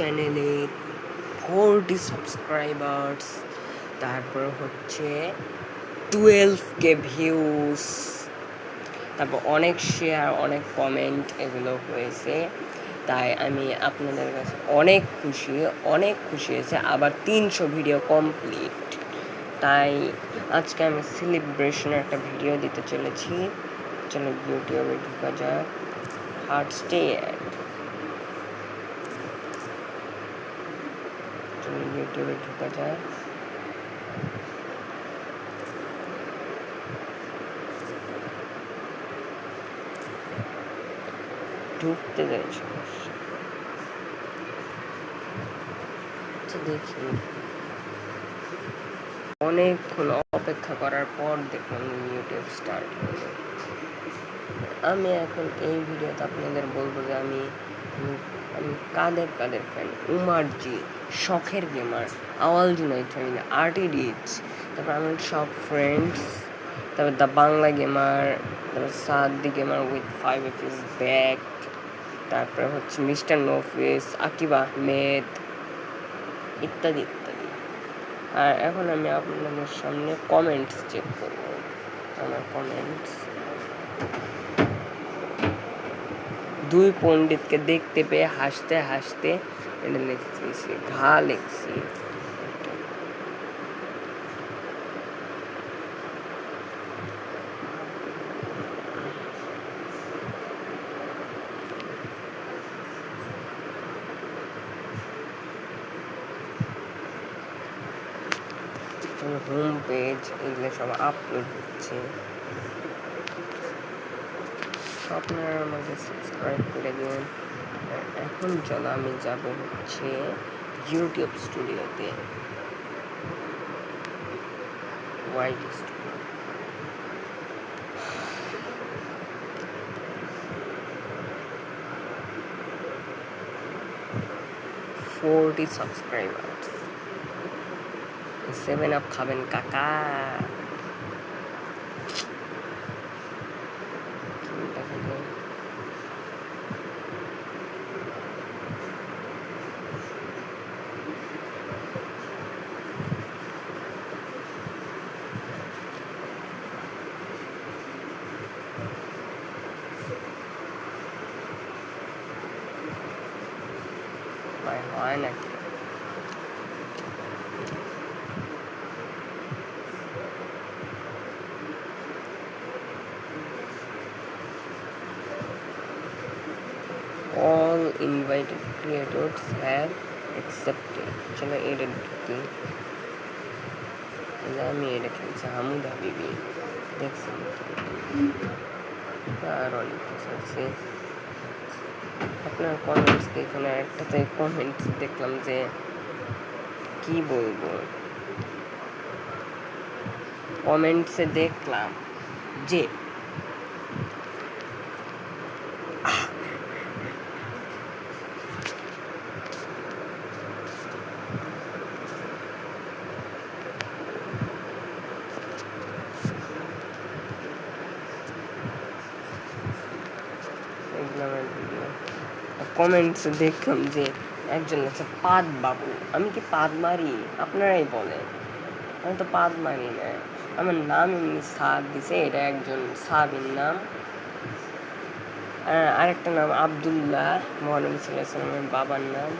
চ্যানেলে 40 সাবস্ক্রাইবার্স, তারপর হচ্ছে 12K ভিউজ, তারপর অনেক শেয়ার, অনেক কমেন্ট এগুলো হয়েছে। তাই আমি আপনাদের কাছে অনেক খুশি হয়েছে। আবার 300 ভিডিও কমপ্লিট। তাই আজকে আমি সেলিব্রেশনের একটা ভিডিও দিতে চলেছি। চলো ইউটিউবে ঢোকা যাক। হার্ট স্টে ইউটিউবে ঢোকা যায়। ঢুকতে দেয় সমস্যা। আচ্ছা দেখি, অনেকক্ষণ অপেক্ষা করার পর দেখলাম ইউটিউব স্টার্ট হলো। আমি এখন এই ভিডিওতে আপনাদের বলবো যে আমি কাদের ফ্যান। উমারজি, শখের গেমার, আওয়াল জুনাইদ ফ্যামিলি, আরটিডিচ, তারপর আমার সব ফ্রেন্ডস, তারপর দ্য বাংলা গেমার, তারপর সাদি গেমার উইথ 5 FS ব্যাক, তারপরে হচ্ছে মিস্টার নফিস, আকিব আহমেদ, ইত্যাদি ইত্যাদি। আর এখন আমি আপনাদের সামনে কমেন্টস চেক করব। আমার কমেন্টস, দুই পণ্ডিতকে দেখতে পেয়ে হাসতে হাসতে এটা লিখছি, ঘা লিখছি। হোম পেজ এগুলো সব আপলোড হচ্ছে। আপনারা আমাকে সাবস্ক্রাইব করে দিন। এখন চলো আমি যাব হচ্ছে ইউটিউব স্টুডিওতে। White studio, 40 subscribers. 7 আপ খাবেন কাকা? হয় নাকি? All invited creators have accepted. চলো এটা ঢুকি। আমি এটা খেলছি হামুদ হাবিবি, দেখছেন? আর অনেক কিছু আছে। আপনার কমেন্টস দেখুন। একটাতে কমেন্টস দেখলাম যে কি বলবো, কমেন্টসে দেখলাম যে কমেন্টসে দেখলাম যে একজন আছে পাদ বাবু। আমি কি পাদ মারি? আপনারাই বলেন। আমি তো পাদ মারি না। আমার নাম এমনি সাদ দিছে, এটা একজন সাবির নাম। আরেকটা নাম আবদুল্লাহ, মহানবী সাল্লাল্লাহু আলাইহি ওয়াসাল্লামের বাবার নাম।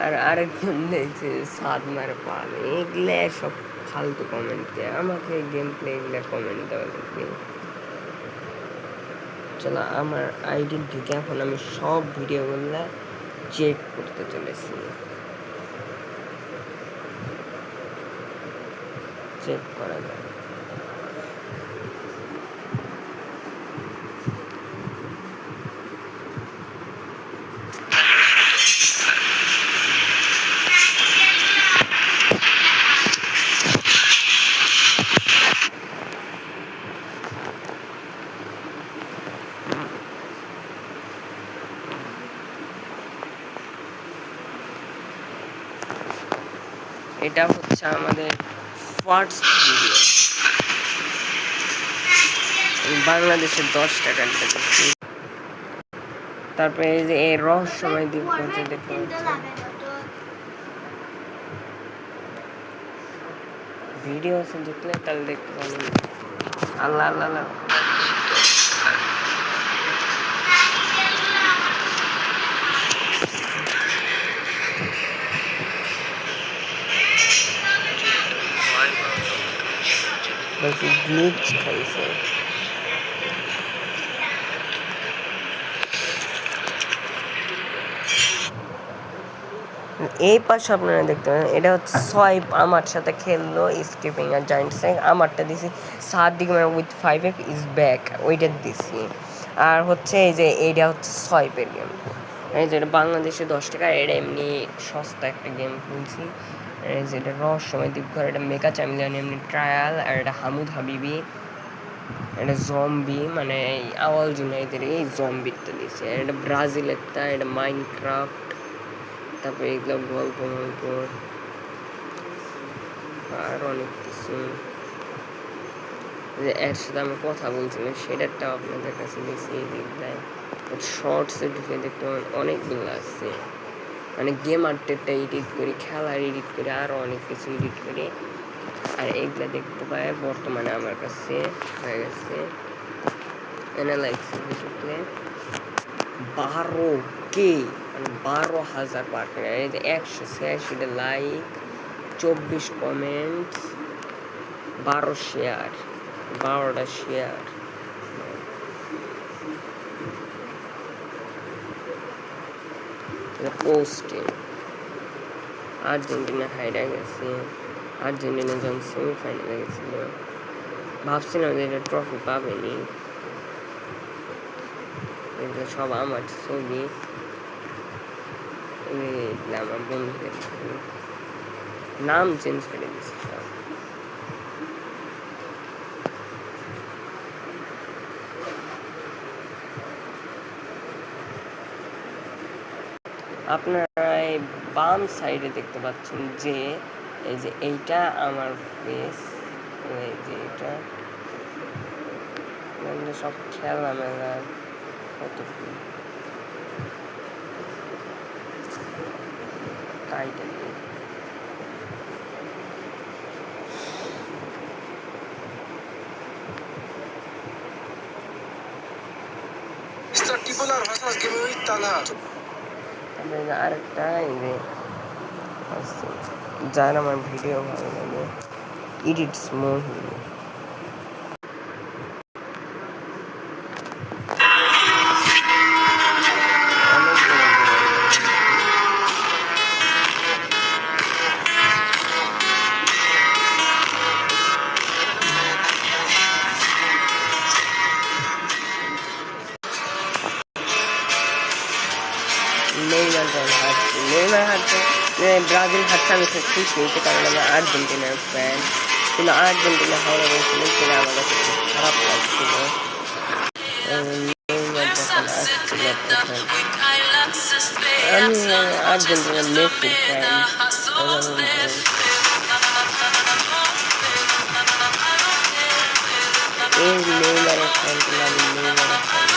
আর আরেকজন দেখছে সাদ মার পাল। এগুলো সব ফালতু কমেন্ট দেয় আমাকে। গেম প্লে এগুলো কমেন্ট দেওয়া লাগবে। চলো আমার আইডি ঢুকে এখন আমি সব ভিডিওগুলো চেক করতে চলেছি। চেক করা যায়। এটা হচ্ছে আমাদের ফার্স্ট ভিডিও। বাংলাদেশের 10 টাকার দিচ্ছি। তারপরে এই যে এই রহস্যময় দ্বীপ হচ্ছে দেখতে পাচ্ছেন। ভিডিও আছে দেখলে তাহলে দেখতে পাবেন। আল্লাহ আল্লাহ আল্লাহ গ্লিচ খাইছে। এই পাশে আপনারা দেখতে পারেন এটা হচ্ছে সোয়াইপ আমার সাথে খেললো স্কিপিং আর জায়েন্টস। আমারটা দিছি সাদিক মানে উইথ 5F ইজ ব্যাক, ওইটা দিছি। আর হচ্ছে এই যে এইটা হচ্ছে সোয়াইপের গেম, এই যে এটা বাংলাদেশে 10 টাকা, এটা এমনি সস্তা একটা গেম কিনছি। এই যে এটা রহস্যময় দ্বীপঘর, এটা মেকা চ্যাম্পিয়ন এমনি ট্রায়াল, আর এটা হামুদ হাবিবি, এটা জম্বি মানে এই আওয়াল জুনাইদের এই জম্বিটা দিছে। এটা ব্রাজিলেরটা, এটা মাইনক্রাফট, তারপরে এগুলো গল্প গল্প আর অনেক কিছু। যে এর সাথে আমি কথা বলছিলাম সেটারটাও আপনাদের কাছে দেখিয়ে দিই। শর্টসে ঢুকে দেখতে অনেকগুলো আছে, মানে গেম আর্টেরটা এডিট করি, খেলার এডিট করি, আরও অনেক কিছু এডিট করি। আর এগুলো দেখতে পাই বর্তমানে আমার কাছে হয়ে গেছে অ্যানালাইসিস ঢুকলে 12K মানে 12,000 পার্টনার, এই যে 186টা লাইক, 24 কমেন্টস, 12 শেয়ার, 12টা শেয়ার। পোস্টিং আর্জেন্টিনা হাইরা গেছে, আর্জেন্টিনা যখন সেমিফাইনালে গেছিল ভাবছিলাম যে এটা ট্রফি পাবেনি। এগুলো সব আমার ছবি, আমার বন্ধুদের নাম চেঞ্জ করে দিচ্ছি সব। আপনারা এই বাম সাইডে দেখতে পাচ্ছেন যে এই যে এইটা আমার ফেস, এই যে এটা সব খেলা মেলা কত কাইটা আরেকটা এই যে যার আমার ভিডিও ভালো লাগে এডিটস মোহি, নেইমার হারছে, ব্রাজিল হারছে আমি খুব খুশি হয়েছি কারণ আমি আর্জেন্টিনার ফ্যান, কিন্তু আর্জেন্টিনা হারা গেছিল সেটা আমার কাছে খুব খারাপ লাগছিল। নেইমার যখন আসছিল তখন আমি আর্জেন্টিনার মেসির ফ্যান, এই নেইমারের ফ্যান ছিলাম, নেইমারের ফ্যান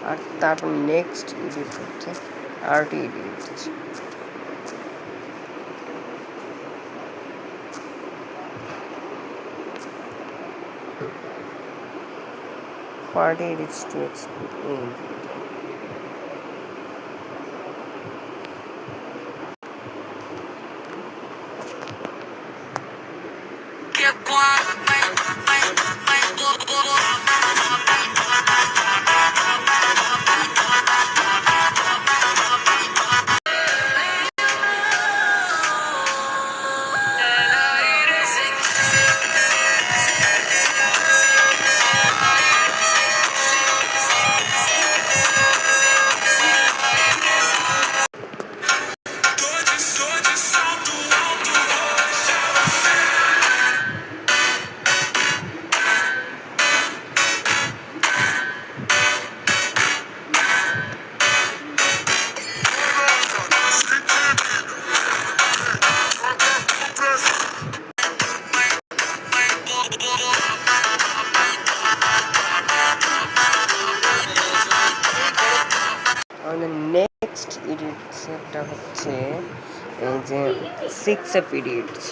আর তারপর নেক্সট এডিট হচ্ছে আর্টি এডিট হচ্ছে। Party edits to explain. আমাদের নেক্সট ইডিটসটা হচ্ছে এই যে 6F ইডিটস।